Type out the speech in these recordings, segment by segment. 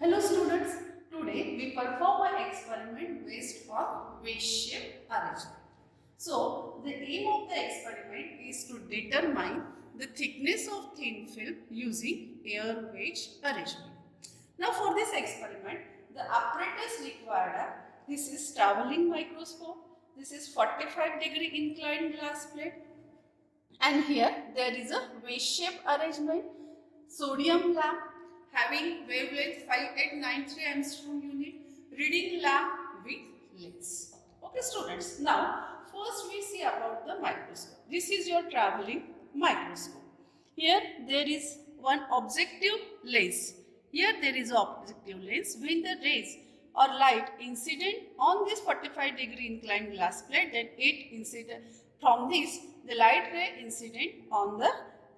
Hello students, today we perform an experiment based on wedge-shaped arrangement. So, the aim of the experiment is to determine the thickness of thin film using air wedge arrangement. Now for this experiment, the apparatus required are, this is travelling microscope, this is 45-degree inclined glass plate, and here there is a wedge-shaped arrangement, sodium lamp having wavelength 5893 angstrom unit, reading lamp with lens. Okay students, now first we see about the microscope. This is your travelling microscope. Here there is one objective lens. Here there is an objective lens. When the rays or light incident on this 45-degree inclined glass plate, then it incident from this the light ray incident on the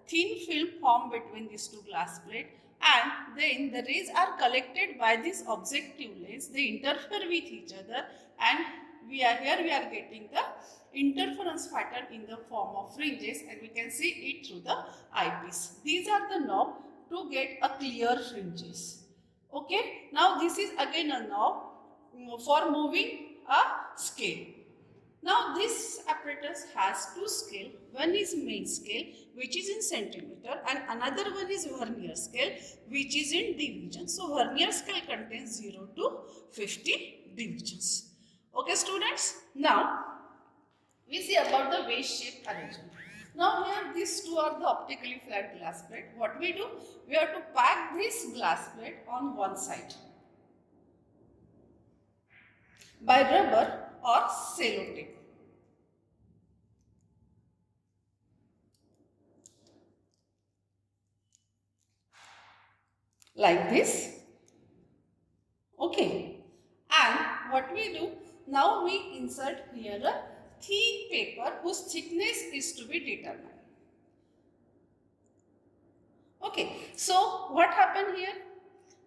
thin film formed between these two glass plates, and then the rays are collected by this objective lens. They interfere with each other, and we are getting the interference pattern in the form of fringes, and we can see it through the eyepiece. These are the knob to get a clear fringes. Okay, now this is again a knob for moving a scale. Now this apparatus has two scale. One is main scale, which is in centimeter, and another one is vernier scale, which is in division. So vernier scale contains 0 to 50 divisions. Okay students, now we see about the wedge-shaped arrangement. Now here these two are the optically flat glass plate. What we do? We have to pack this glass plate on one side by rubber or sellotape. Like this. Okay. And what we do? Now we insert here a thin paper whose thickness is to be determined. Okay. So what happened here?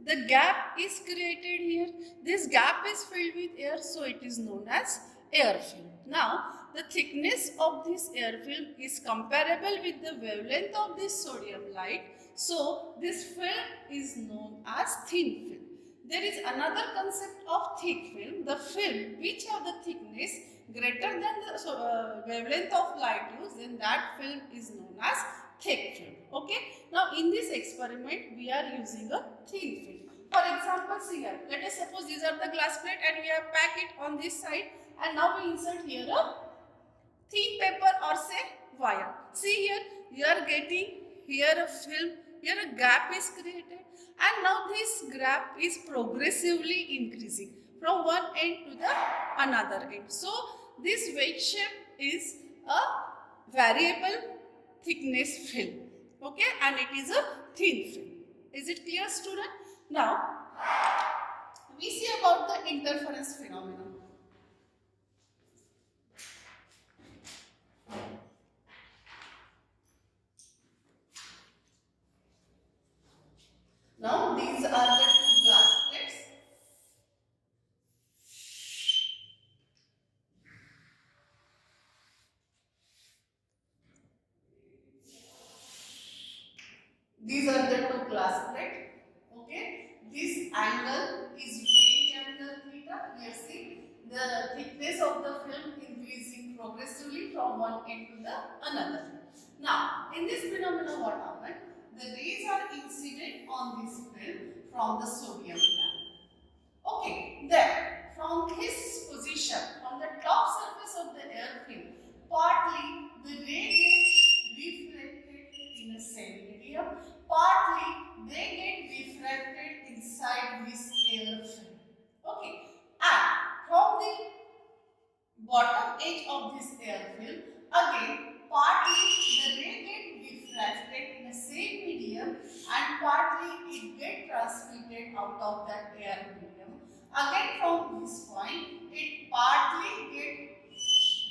The gap is created here. This gap is filled with air, so it is known as air film. Now, the thickness of this air film is comparable with the wavelength of this sodium light. So, this film is known as thin film. There is another concept of thick film. The film which have the thickness greater than the wavelength of light used, then that film is known as thick film. Okay. Now in this experiment we are using a thin film. For example, see here. Let us suppose these are the glass plate and we have packed it on this side, and now we insert here a thin paper or say wire. See here, you are getting here a film. Here a gap is created, and now this gap is progressively increasing from one end to the another end. So this wedge shape is a variable thickness film. Okay, and it is a thin film. Is it clear, student? Now we see about the interference phenomenon. Now these are the two glass plates. These are the two glass plates. Okay. This angle is wedge angle theta. Here see the thickness of the film increasing progressively from one end to the another. Now in this phenomenon what happened? The rays are incident on this film from the sodium lamp. Okay, then from this position, from the top surface of the air film, partly the ray gets reflected in a same medium, partly they get refracted inside this air film. Okay, and from the bottom edge of this air film, again partly the ray get refracted in the same medium and partly it get transmitted out of that air medium. Again from this point, it partly get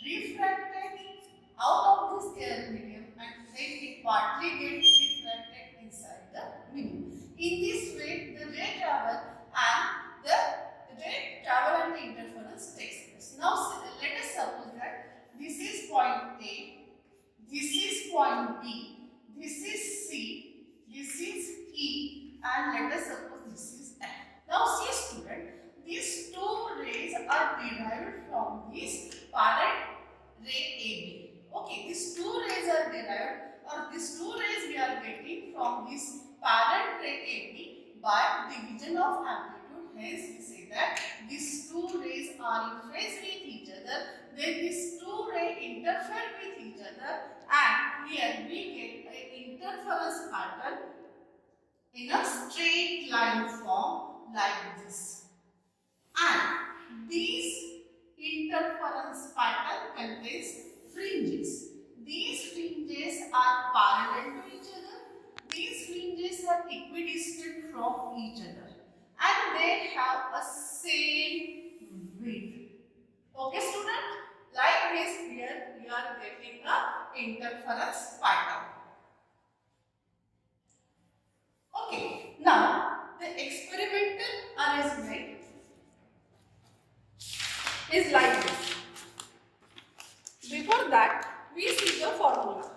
refracted out of this air medium and then it partly get refracted inside the medium. In this way, the ray travel and the interference takes place. Now let us suppose that this is point A, this is point B, this is C, this is E, and let us suppose this is F. angle of amplitude. Hence we say that these two rays are in phase with each other. Then these two rays interfere with each other, and here we get an interference pattern in a straight line form like this. And these interference pattern contains fringes. These fringes are parallel to each other. These fringes are equidistant from each other, and they have a same width. Okay, student? Like this, here you are getting a interference pattern. Okay, now the experimental arrangement is like this. Before that, we see the formula.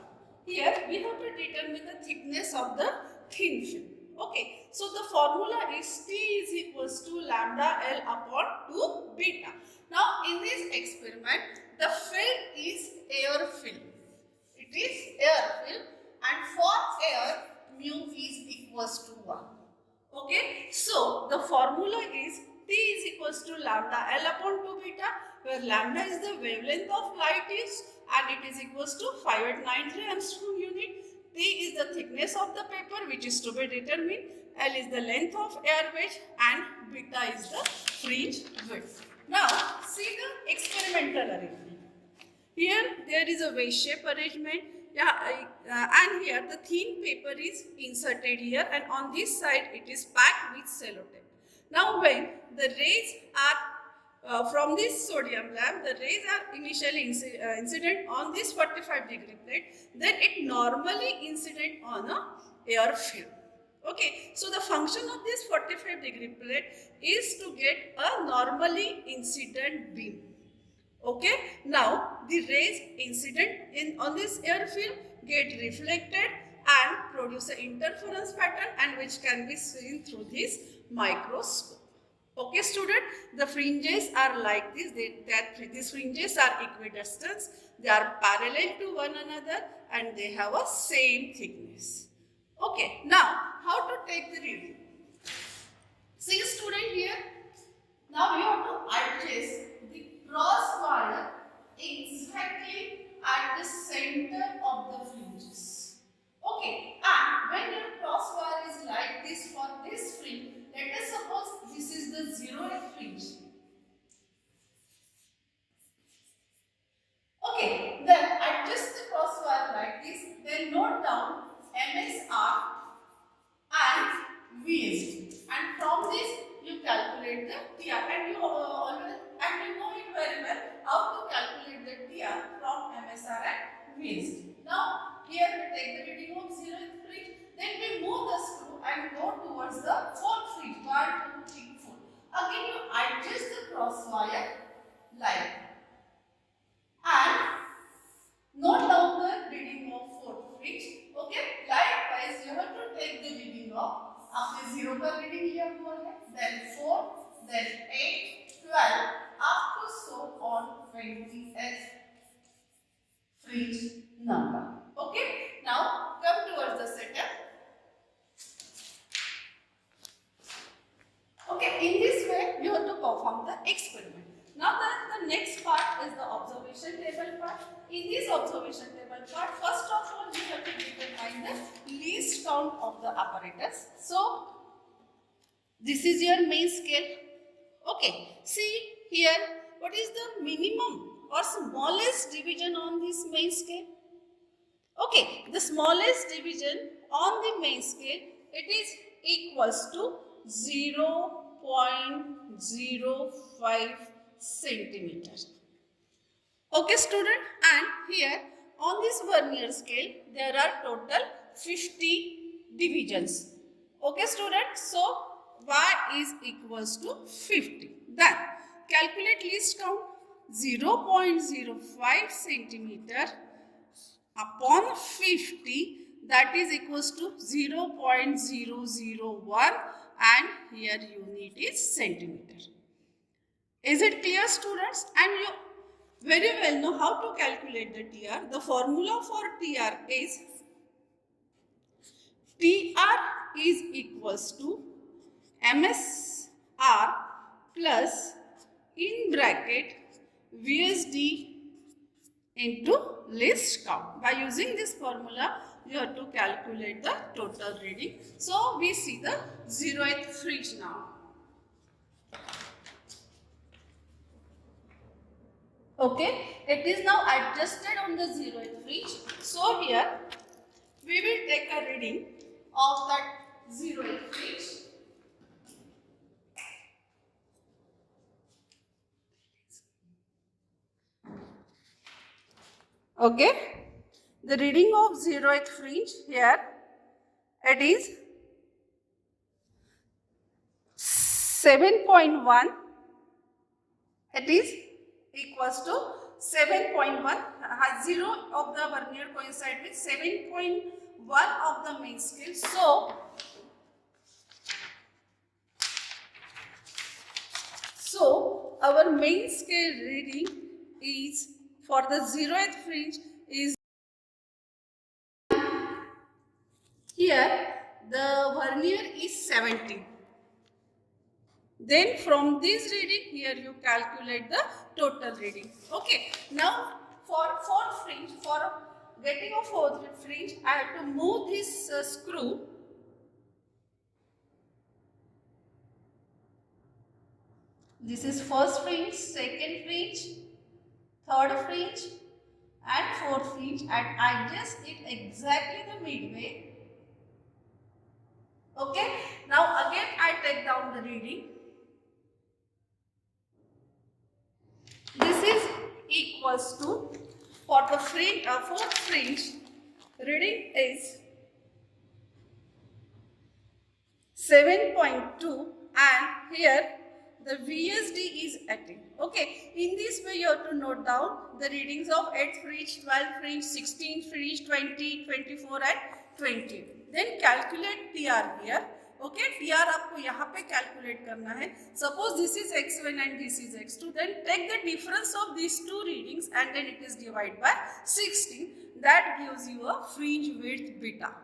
Here we have to determine the thickness of the thin film. Okay, so the formula is T is equals to lambda L upon 2 beta. Now in this experiment, the film is air film. It is air film, and for air, mu is equals to 1. Okay, so the formula is T is equals to lambda L upon 2 beta, where lambda is the wavelength of light is, and it is equals to 5893 Armstrong unit. T is the thickness of the paper, which is to be determined. L is the length of air wedge, and beta is the fringe width. Now see the experimental arrangement. Here there is a wedge shape arrangement. And here the thin paper is inserted here, and on this side it is packed with sellotape. Now when the rays are from this sodium lamp, the rays are initially incident on this 45-degree plate, then it normally incident on a air film. Okay, so the function of this 45-degree plate is to get a normally incident beam. Okay, now the rays incident on this air film get reflected and produce an interference pattern, and which can be seen through this microscope. Okay, student, the fringes are like this. These fringes are equidistant. They are parallel to one another, and they have a same thickness. Okay, now how to take the reading? See, student, here. Now we have to adjust the cross wire exactly at the center of the fringes. Okay, and when your cross wire is like this for this fringe, let us suppose this is the 0th fringe. Okay, then adjust the cross wire like this, then note down MSR and VSD, and from this you calculate the TR, and you know it very well how to calculate the TR from MSR and VSD. Now here we take the reading of 0th fringe, then we move the screw and go towards the 4th fringe, 1, 2, 3, 4. Again you adjust the cross wire like, and note down the reading of 4th fringe. Okay, likewise you have to take the reading of, आपने 0 का reading लिया हुआ है, then 4, then 8, 12, up to so on 20th fringe number. Okay, now come towards the setup. Okay, in this way you have to perform the experiment. Now the next part is the observation table part. In this observation table part, first of all you have to determine the least count of the apparatus. So this is your main scale. Okay, see here what is the minimum or smallest division on this main scale? Okay, the smallest division on the main scale, it is equals to 0.05 centimeters. Okay, student, and here on this vernier scale there are total 50 divisions. Okay, student, so y is equals to 50. Then calculate least count. 0.05 centimeter upon 50, that is equals to 0.001, and here unit is centimeter. Is it clear, students? And you very well know how to calculate the TR. The formula for TR is equals to MSR plus in bracket VSD into list count. By using this formula, you have to calculate the total reading. So we see the 0th fringe now. Okay, it is now adjusted on the 0th fringe. So here we will take a reading of that 0th fringe. Okay, the reading of 0th fringe here, it is 7.1. It is equals to 7.1. 0 of the vernier coincide with 7.1 of the main scale. So our main scale reading is for the 0th fringe is here the vernier is 70. Then from this reading here you calculate the total reading. Okay. Now for fourth fringe, for getting a fourth fringe, I have to move this screw. This is first fringe, second fringe, third fringe and fourth fringe, and I adjust it exactly the midway. Okay. Now again I take down the reading. This is equals to, for the fringe, fourth fringe, reading is 7.2 and here the VSD is 18. Okay, in this way you have to note down the readings of 8th fringe, 12th fringe, 16th fringe, 20, 24 and 20. Then calculate TR here. Okay, TR आपको यहाँ पे calculate करना है. Suppose this is x1 and this is x2. Then take the difference of these two readings and then it is divided by 16. That gives you a fringe width beta.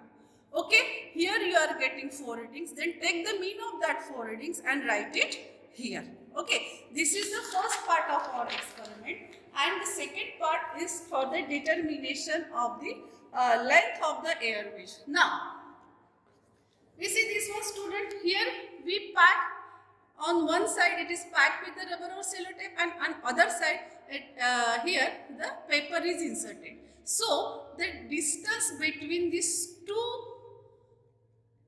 Okay, here you are getting 4 readings. Then take the mean of that 4 readings and write it here. Okay, this is the first part of our experiment, and the second part is for the determination of the length of the air wedge. Now, we see this one student here, we pack on one side it is packed with the rubber or sellotape, and on other side here the paper is inserted. So the distance between these two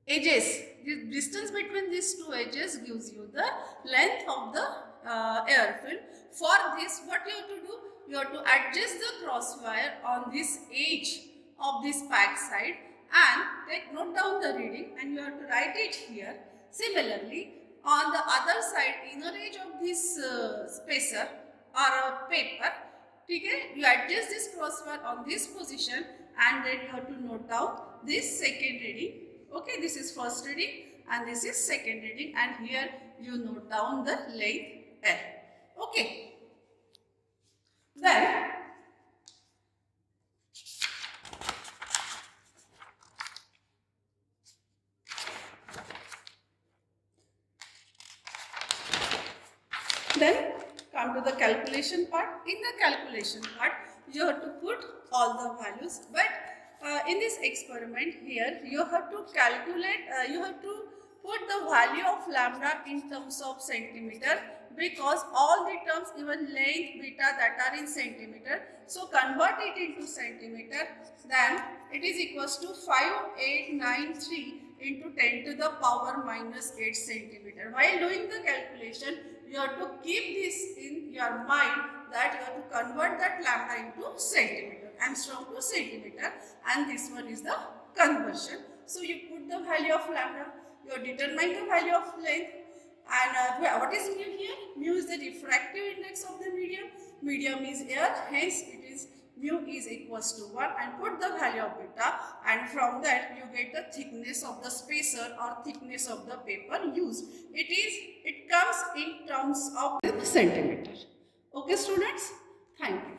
edges, the distance between these two edges gives you the length of the air film. For this, what you have to do? You have to adjust the crosswire on this edge of this pack side and note down the reading, and you have to write it here. Similarly, on the other side, inner edge of this spacer or paper, okay, you adjust this crosswire on this position and then you have to note down this second reading. Okay, this is first reading and this is second reading, and here you note down the length L. Okay. Then come to the calculation part. In the calculation part, you have to put all the values, but in this experiment here, you have to calculate, you have to put the value of lambda in terms of centimeter, because all the terms, even length, beta, that are in centimeter. So convert it into centimeter, then it is equals to 5893 into 10 to the power minus 8 centimeter. While doing the calculation, you have to keep this in your mind that you have to convert that lambda into centimeter, angstrom to centimeter, and this one is the conversion. So you put the value of lambda, you determine the value of length, and what is mu here? Mu is the refractive index of the medium. Medium is air, hence it is mu is equals to 1, and put the value of beta, and from that you get the thickness of the spacer or thickness of the paper used. It comes in terms of centimeter. Okay students, thank you.